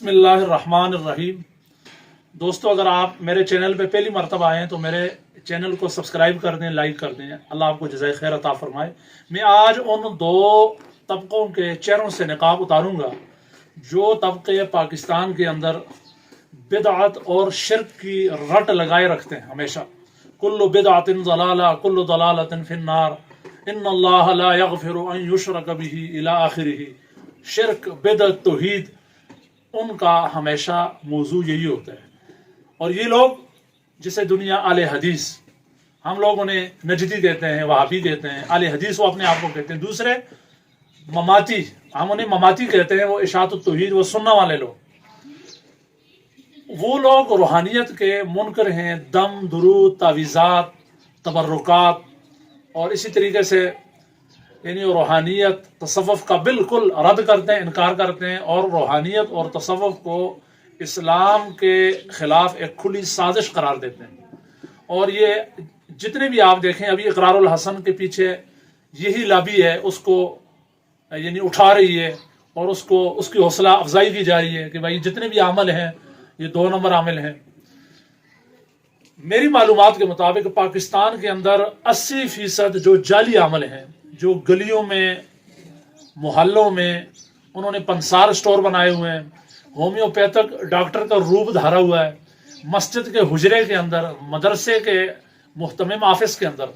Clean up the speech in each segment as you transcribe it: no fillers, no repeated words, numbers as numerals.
बिस्मिल्लाहिर्रहमानिर्रहीम। दोस्तों, अगर आप मेरे चैनल पे पहली मरतबा आए हैं तो मेरे चैनल को सब्सक्राइब कर दें, लाइक कर दें। अल्लाह आपको जज़ाए खैर अता फरमाए। मैं आज उन दो तबकों के चेहरों से निकाब उतारूंगा जो तबके पाकिस्तान के अंदर बिदअत और शिर्क की रट लगाए रखते हैं हमेशा। कुल्लु बिदअतिन ज़लाला कुल्लु ज़लालतिन फिन्नार इन्नल्लाह ला यग़फिरु अन युशरक बिही इला आखिरिही। शिर्क, बिदअत, तौहीद उनका हमेशा मौजू यही होता है। और ये लोग जिसे दुनिया आले हदीस, हम लोग उन्हें नजदी कहते हैं, वहाबी कहते हैं, आले हदीस वो अपने आप को कहते हैं। दूसरे ममाती, हम उन्हें ममाती कहते हैं, वो इशाअतुत तौहीद, वो सुन्ना वाले लोग। वो लोग रूहानियत के मुनकर हैं। दम, दुरूद, तावीज़ात, तबर्रुकात और इसी तरीके से यानी रूहानियत, तसव्वुफ का बिल्कुल रद्द करते हैं, इनकार करते हैं और रूहानियत और तसव्वुफ को इस्लाम के खिलाफ एक खुली साजिश करार देते हैं। और ये जितने भी आप देखें, अभी इकरारुल हसन के पीछे यही लॉबी है, उसको यानी उठा रही है और उसकी हौसला अफजाई की जा रही है कि भाई जितने भी अमल हैं ये 2 नंबर अमल हैं। मेरी मालूमात के मुताबिक पाकिस्तान के अंदर 80% जो जाली अमल हैं, जो गलियों में, मोहल्लों में उन्होंने पंसार स्टोर बनाए हुए हैं, होम्योपैथिक डॉक्टर का रूप धारा हुआ है, मस्जिद के हुजरे के अंदर, मदरसे के मुहतमिम ऑफिस के अंदर,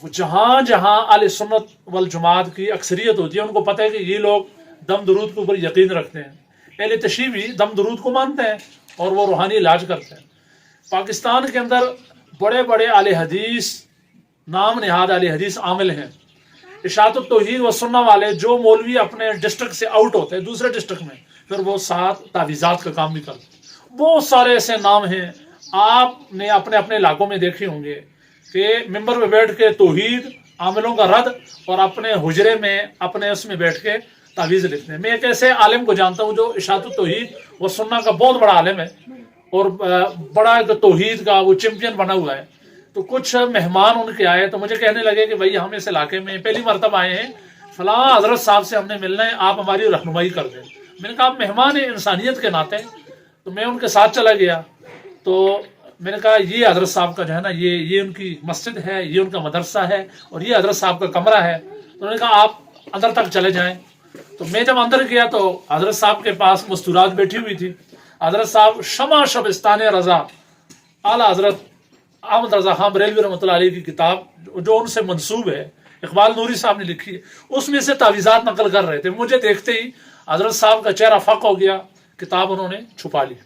वो जहाँ जहाँ अहले सुन्नत वल जमात की अक्सरियत होती है, उनको पता है कि ये लोग दम दुरूद के ऊपर यकीन रखते हैं। अहले तशरीह भी दम दुरूद को मानते हैं और वो रूहानी इलाज करते हैं। पाकिस्तान के अंदर बड़े बड़े अहले हदीस, नाम नहाद अहले हदीस आमिल हैं। इशाअतुत तौहीद व सुन्ना वाले जो मौलवी अपने डिस्ट्रिक्ट से आउट होते हैं दूसरे डिस्ट्रिक्ट में, फिर वो साथ तावीज़ात का काम भी करते हैं। बहुत सारे ऐसे नाम हैं, आपने अपने अपने इलाकों में देखे होंगे कि मिंबर में बैठ के तौहीद, आमिलों का रद्द और अपने हुजरे में, अपने उसमें बैठ के तावीज़ लिखते हैं। मैं एक ऐसे आलिम को जानता हूँ जो इशाअतुत तौहीद व सुन्ना का बहुत बड़ा आलिम है और बड़ा एक तौहीद का वो चैंपियन बना हुआ है। तो कुछ मेहमान उनके आए तो मुझे कहने लगे कि भाई हम इस इलाके में पहली मरतब आए हैं, फलां हजरत साहब से हमने मिलना है, आप हमारी रहनुमाई कर दें। मैंने कहा आप मेहमान हैं इंसानियत के नाते। तो मैं उनके साथ चला गया। तो मैंने कहा ये हजरत साहब का जो है ना, ये उनकी मस्जिद है, ये उनका मदरसा है और ये हजरत साहब का कमरा है। तो उन्होंने कहा आप अंदर तक चले जाएं। तो मैं जब अंदर गया तो हजरत साहब के पास मस्तूरात बैठी हुई थी। हजरत साहब शमा शबिस्तान रजा, आला हजरत अहमद रजा खान बरेलवी रहमतुल्लाह अलैह की किताब जो उनसे मंसूब है, इकबाल नूरी साहब ने लिखी है, उसमें से तावीज़ात नकल कर रहे थे। मुझे देखते ही हजरत साहब का चेहरा फक हो गया, किताब उन्होंने छुपा ली।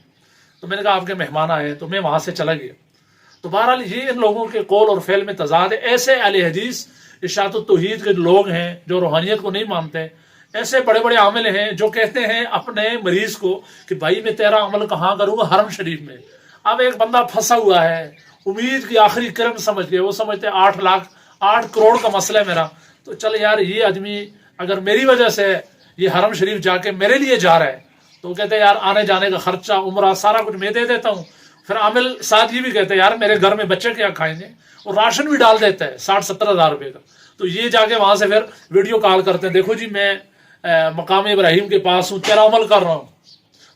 तो मैंने कहा आपके मेहमान आए हैं, तो मैं वहां से चला गया। तो बहरहाल ये इन लोगों के कौल और फेल में तजाद है। ऐसे अहले हदीस, इशाअतुत तौहीद के लोग हैं जो रूहानियत को नहीं मानते। ऐसे बड़े बड़े आमिल हैं जो कहते हैं अपने मरीज को कि भाई मैं तेरा अमल कहाँ करूँगा, हरम शरीफ में। अब एक बंदा फंसा हुआ है, उम्मीद की आखिरी किरण समझ के, वो समझते 8 करोड़ का मसला है मेरा, तो चल यार ये आदमी अगर मेरी वजह से ये हरम शरीफ जाके मेरे लिए जा रहा है तो कहते हैं यार आने जाने का खर्चा, उम्रा, सारा कुछ मैं दे देता हूँ। फिर आमिल साथ ये भी कहते हैं यार मेरे घर में बच्चे क्या खाएंगे, और राशन भी डाल देता है 60-70 हज़ार रुपये का। तो ये जाके वहां से फिर वीडियो कॉल करते हैं, देखो जी मैं मकाम इब्राहिम के पास हूँ, तेरा अमल कर रहा हूँ,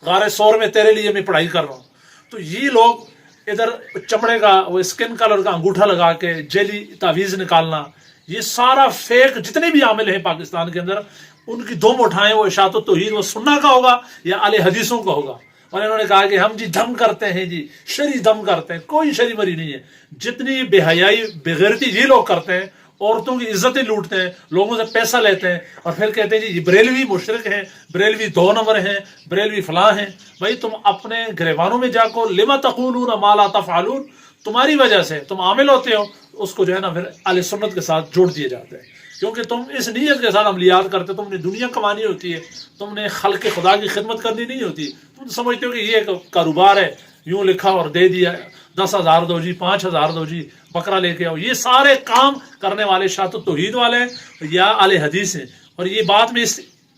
गारे सौर में तेरे लिए मैं पढ़ाई कर रहा हूँ। तो ये लोग इधर चमड़े का वो स्किन कलर का अंगूठा लगा के जेली तावीज़ निकालना, ये सारा फेक। जितने भी आमिल हैं पाकिस्तान के अंदर, उनकी 2 मुठाएं, वो इशाअतुत तौहीद वो सुन्ना का होगा या अहले हदीसों का होगा। और इन्होंने कहा कि हम जी दम करते हैं, जी शरी दम करते हैं। कोई शरी मरी नहीं है। जितनी बेहयाई, बेगैरती ये लोग करते हैं, औरतों की इज्जतें लूटते हैं, लोगों से पैसा लेते हैं और फिर कहते हैं जी बरेलवी मुशरिक हैं, बरेलवी 2 नंबर हैं, बरेलवी फलां हैं। भाई तुम अपने गिरबानों में जाको, लिमा तक़ूलून मा ला तफ़अलून, तुम्हारी वजह से तुम आमिल होते हो, उसको जो है ना फिर अहले सुन्नत के साथ जोड़ दिए जाते हैं। क्योंकि तुम इस नीयत के साथ अमलियात करते, तुमने दुनिया कमानी होती है, तुमने खल्क खुदा की खिदमत करनी नहीं होती। तुम समझते हो कि ये कारोबार है, यूं लिखा और दे दिया, 10,000 दो जी, 5,000 दो जी, बकरा लेके आओ। ये सारे काम करने वाले इशाअतुत तौहीद वाले हैं या अहले हदीस हैं। और ये बात में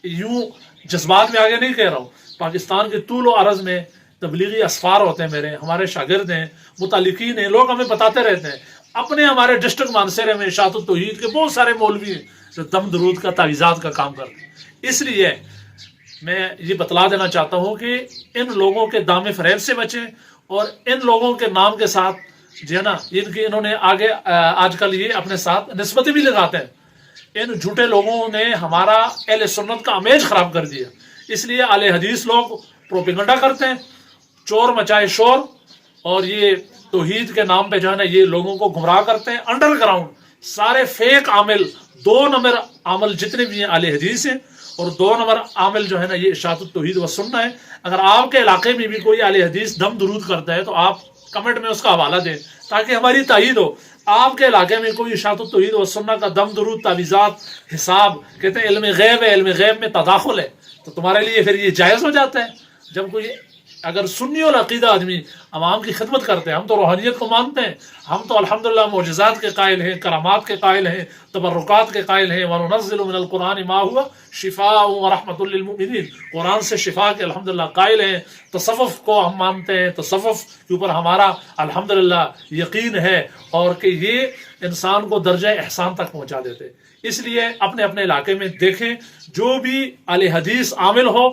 यूं जज्बात में आगे नहीं कह रहा हूँ। पाकिस्तान के तूल व अर्ज़ में तबलीगी असफार होते हैं, मेरे हमारे शागिर्द हैं, मुतालिकीन हैं, लोग हमें बताते रहते हैं। अपने हमारे डिस्ट्रिक्ट मानसरे में इशाअतुत तौहीद के बहुत सारे मौलवी हैं जो दम दुरूद का, तावीज़ात का काम करते हैं। इसलिए میں یہ بتلا دینا چاہتا ہوں کہ ان لوگوں کے دام فریب سے بچیں، اور ان لوگوں کے نام کے ساتھ جو ہے نا انہوں نے آگے آج کل یہ اپنے ساتھ نسبتیں بھی لگاتے ہیں، ان جھوٹے لوگوں نے ہمارا اہل سنت کا امیج خراب کر دیا. اس لیے اہل حدیث لوگ پروپیگنڈا کرتے ہیں، چور مچائے شور، اور یہ توحید کے نام پہ جو ہے نا یہ لوگوں کو گمراہ کرتے ہیں. انڈر گراؤنڈ سارے فیک عامل، 2 نمبر عامل جتنے بھی ہیں اہل حدیث ہیں، اور 2 نمبر عامل جو ہے نا یہ اشاعت التوحید و سنہ ہے. اگر آپ کے علاقے میں بھی کوئی اہل حدیث دم درود کرتا ہے تو آپ کمنٹ میں اس کا حوالہ دیں تاکہ ہماری تائید ہو. آپ کے علاقے میں کوئی اشاعت التوحید و سنہ کا دم درود، تعویذات، حساب، کہتے ہیں علم غیب ہے، علم غیب میں تداخل ہے، تو تمہارے لیے پھر یہ جائز ہو جاتا ہے. جب کوئی اگر سنی العقیدہ آدمی عوام کی خدمت کرتے ہیں، ہم تو روحانیت کو مانتے ہیں، ہم تو الحمدللہ معجزات کے قائل ہیں، کرامات کے قائل ہیں، تبرکات کے قائل ہیں. وَنُنَزِّلُ مِنَ الْقُرْآنِ مَا هُوَ شِفَاءٌ وَرَحْمَةٌ لِّلْمُؤْمِنِينَ، قرآن سے شفا کے الحمدللہ قائل ہیں. تصوف کو ہم مانتے ہیں، تصوف کے اوپر ہمارا الحمدللہ یقین ہے، اور کہ یہ انسان کو درجہ احسان تک پہنچا دیتے. اس لیے اپنے اپنے علاقے میں دیکھیں، جو بھی اہل حدیث عامل ہو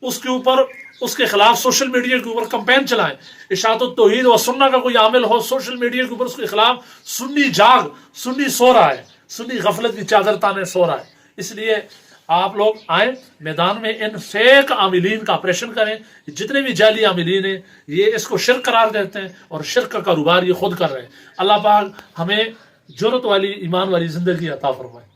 اس کے اوپر، اس کے خلاف سوشل میڈیا کے اوپر کمپین چلائیں. اشاعت التوحید و سنہ کا کوئی عامل ہو سوشل میڈیا کے اوپر اس کے خلاف، سنی جاگ، سنی سو رہا ہے، سنی غفلت کی چادر تانے سو رہا ہے. اس لیے آپ لوگ آئیں میدان میں، ان فیک عاملین کا آپریشن کریں. جتنے بھی جعلی عاملین ہیں یہ اس کو شرک قرار دیتے ہیں، اور شرک کا کاروبار یہ خود کر رہے ہیں. اللہ پاک ہمیں جرأت والی ایمان والی زندگی عطا فرمائے.